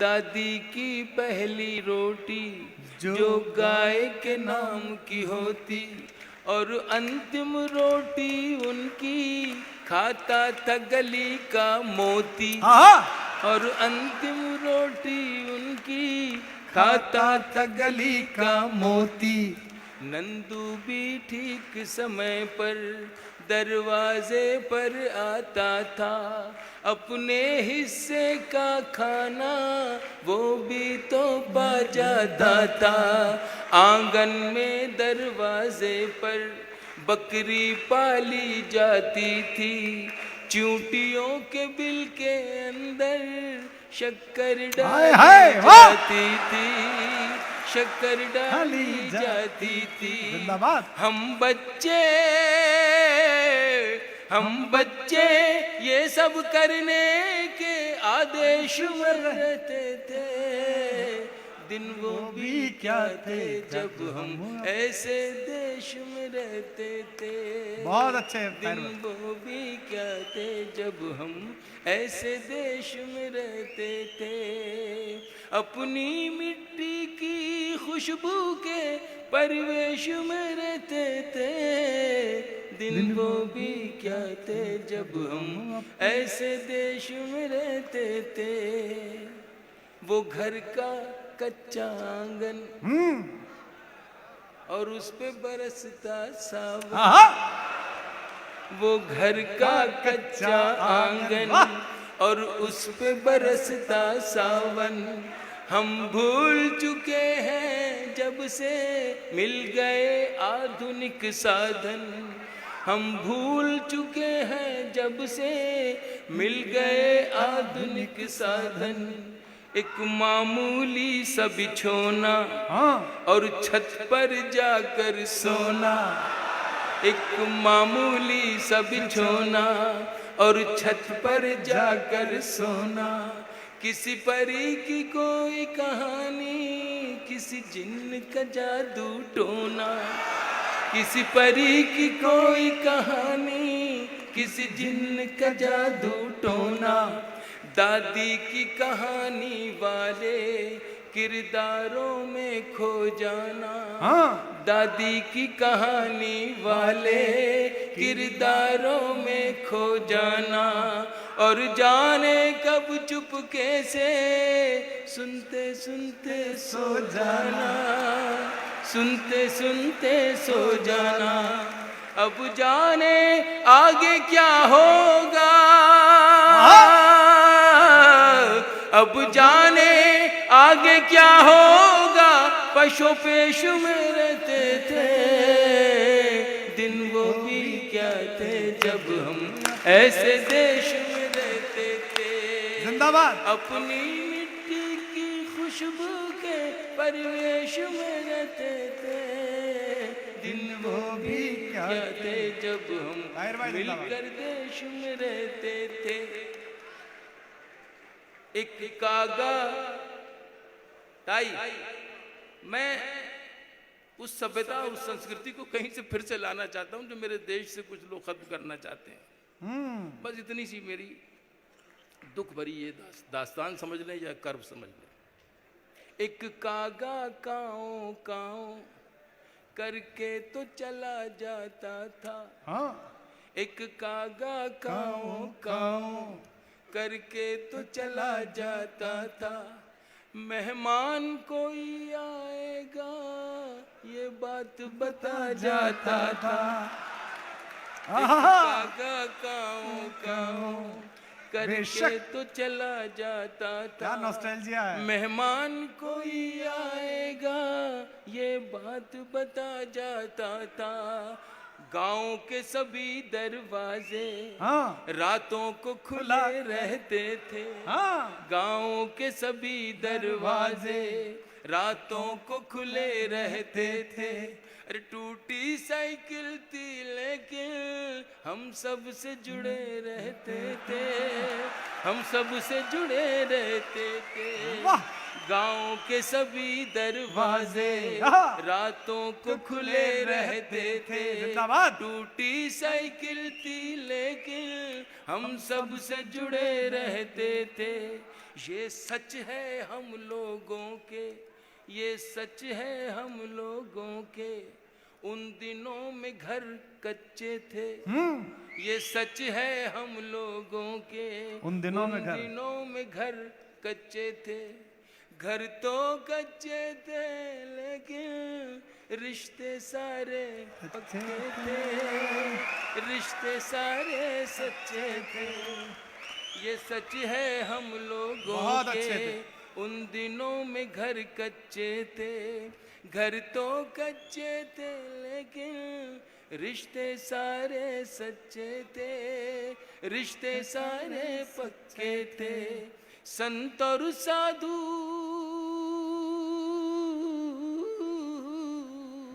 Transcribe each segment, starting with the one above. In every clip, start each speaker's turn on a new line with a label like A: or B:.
A: दादी की पहली रोटी जो गाय के नाम की होती, और अंतिम रोटी उनकी खाता था गली का मोती। और अंतिम रोटी उनकी खाता था गली का मोती। नंदू भी ठीक समय पर दरवाजे पर आता था, अपने हिस्से का खाना वो भी तो पा जाता था। आंगन में दरवाजे पर बकरी पाली जाती थी, चूंटियों के बिल के अंदर शक्कर डाली जाती थी, शक्कर डाली जाती थी। हम बच्चे ये सब करने के आदेश में रहते थे। दिन वो भी क्या थे जब हम ऐसे देश में रहते थे।
B: बहुत अच्छे।
A: दिन वो भी क्या थे जब हम ऐसे देश में रहते थे। अपनी मिट्टी की खुशबू के परिवेश में रहते थे। दिन वो भी क्या थे जब हम ऐसे देश में रहते थे। वो घर का कच्चा आंगन और उस पे बरसता सावन। वो घर का कच्चा आंगन और उस पे बरसता सावन। हम भूल चुके हैं जब से मिल गए आधुनिक साधन। हम भूल चुके हैं जब से मिल गए आधुनिक साधन। एक मामूली सा बिछोना और छत पर जाकर सोना। एक मामूली सा बिछोना और छत पर जाकर सोना। किसी परी की कोई कहानी, किसी जिन्न का जादू टोना। किसी परी की कोई कहानी, किसी जिन्न का जादू टोना। दादी की कहानी वाले किरदारों में खो जाना। दादी की कहानी वाले किरदारों में खो जाना। और जाने कब चुपके से सुनते सुनते सो जाना। सुनते सुनते सो जाना। अब जाने आगे क्या होगा। अब जाने आगे क्या होगा। पशु पेश में रहते थे। दिन वो भी क्या थे जब हम ऐसे देश में रहते थे।
B: जिंदाबाद।
A: अपनी मिट्टी की खुशबू के परिवेश में रहते थे। दिन वो भी क्या थे जब हम मिलकर देश में रहते थे। एक कागा ताई, मैं उस सभ्यता और उस संस्कृति को कहीं से फिर से लाना चाहता हूं जो मेरे देश से कुछ लोग खत्म करना चाहते हैं। बस इतनी सी मेरी दुख भरी ये दास्तान समझ लें या कर्व समझ लें। एक कागा काओ काओ करके तो चला जाता था। एक कागा काओ काओ करके तो चला जाता था। मेहमान कोई आएगा ये बात बता जाता था। कागा काओ काओ करके तो चला जाता था।
B: क्या नॉस्टैल्जिया है।
A: मेहमान कोई आएगा ये बात बता जाता था। गांव के सभी दरवाजे रातों को खुले रहते थे। गांव के सभी दरवाजे रातों को खुले रहते थे। अरे टूटी साइकिल थी लेकिन हम सब से जुड़े रहते थे। हम सब से जुड़े रहते थे। गांव के सभी दरवाजे
B: हाँ।
A: रातों को खुले रहते थे।
B: जिंदाबाद।
A: टूटी साइकिल थी लेकिन हम सब से जुड़े रहते थे। ये सच है हम लोगों के, ये सच है हम लोगों के। उन दिनों में घर कच्चे थे, ये सच है हम लोगों के।
B: उन दिनों में घर।
A: दिनों में घर कच्चे थे। घर तो कच्चे थे लेकिन रिश्ते सारे पक्के थे, रिश्ते सारे सच्चे थे। ये सच है हम लोगों
B: बहुत अच्छे
A: के।
B: थे।
A: उन दिनों में घर कच्चे थे, घर तो कच्चे थे लेकिन रिश्ते सारे सच्चे थे, रिश्ते सारे पक्के थे। संत और साधु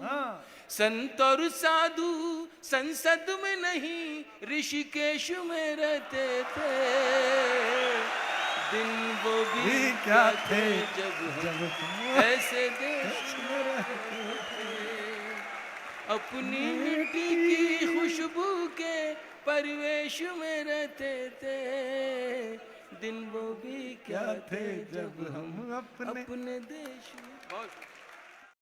B: हाँ।
A: संत और साधु संसद में नहीं ऋषिकेश में रहते थे। दिन वो भी क्या थे जब हम ऐसे देश में रहते थे। अपनी मिट्टी की खुशबू के परिवेश में रहते थे। दिन वो भी क्या थे जब हम अपने देश में।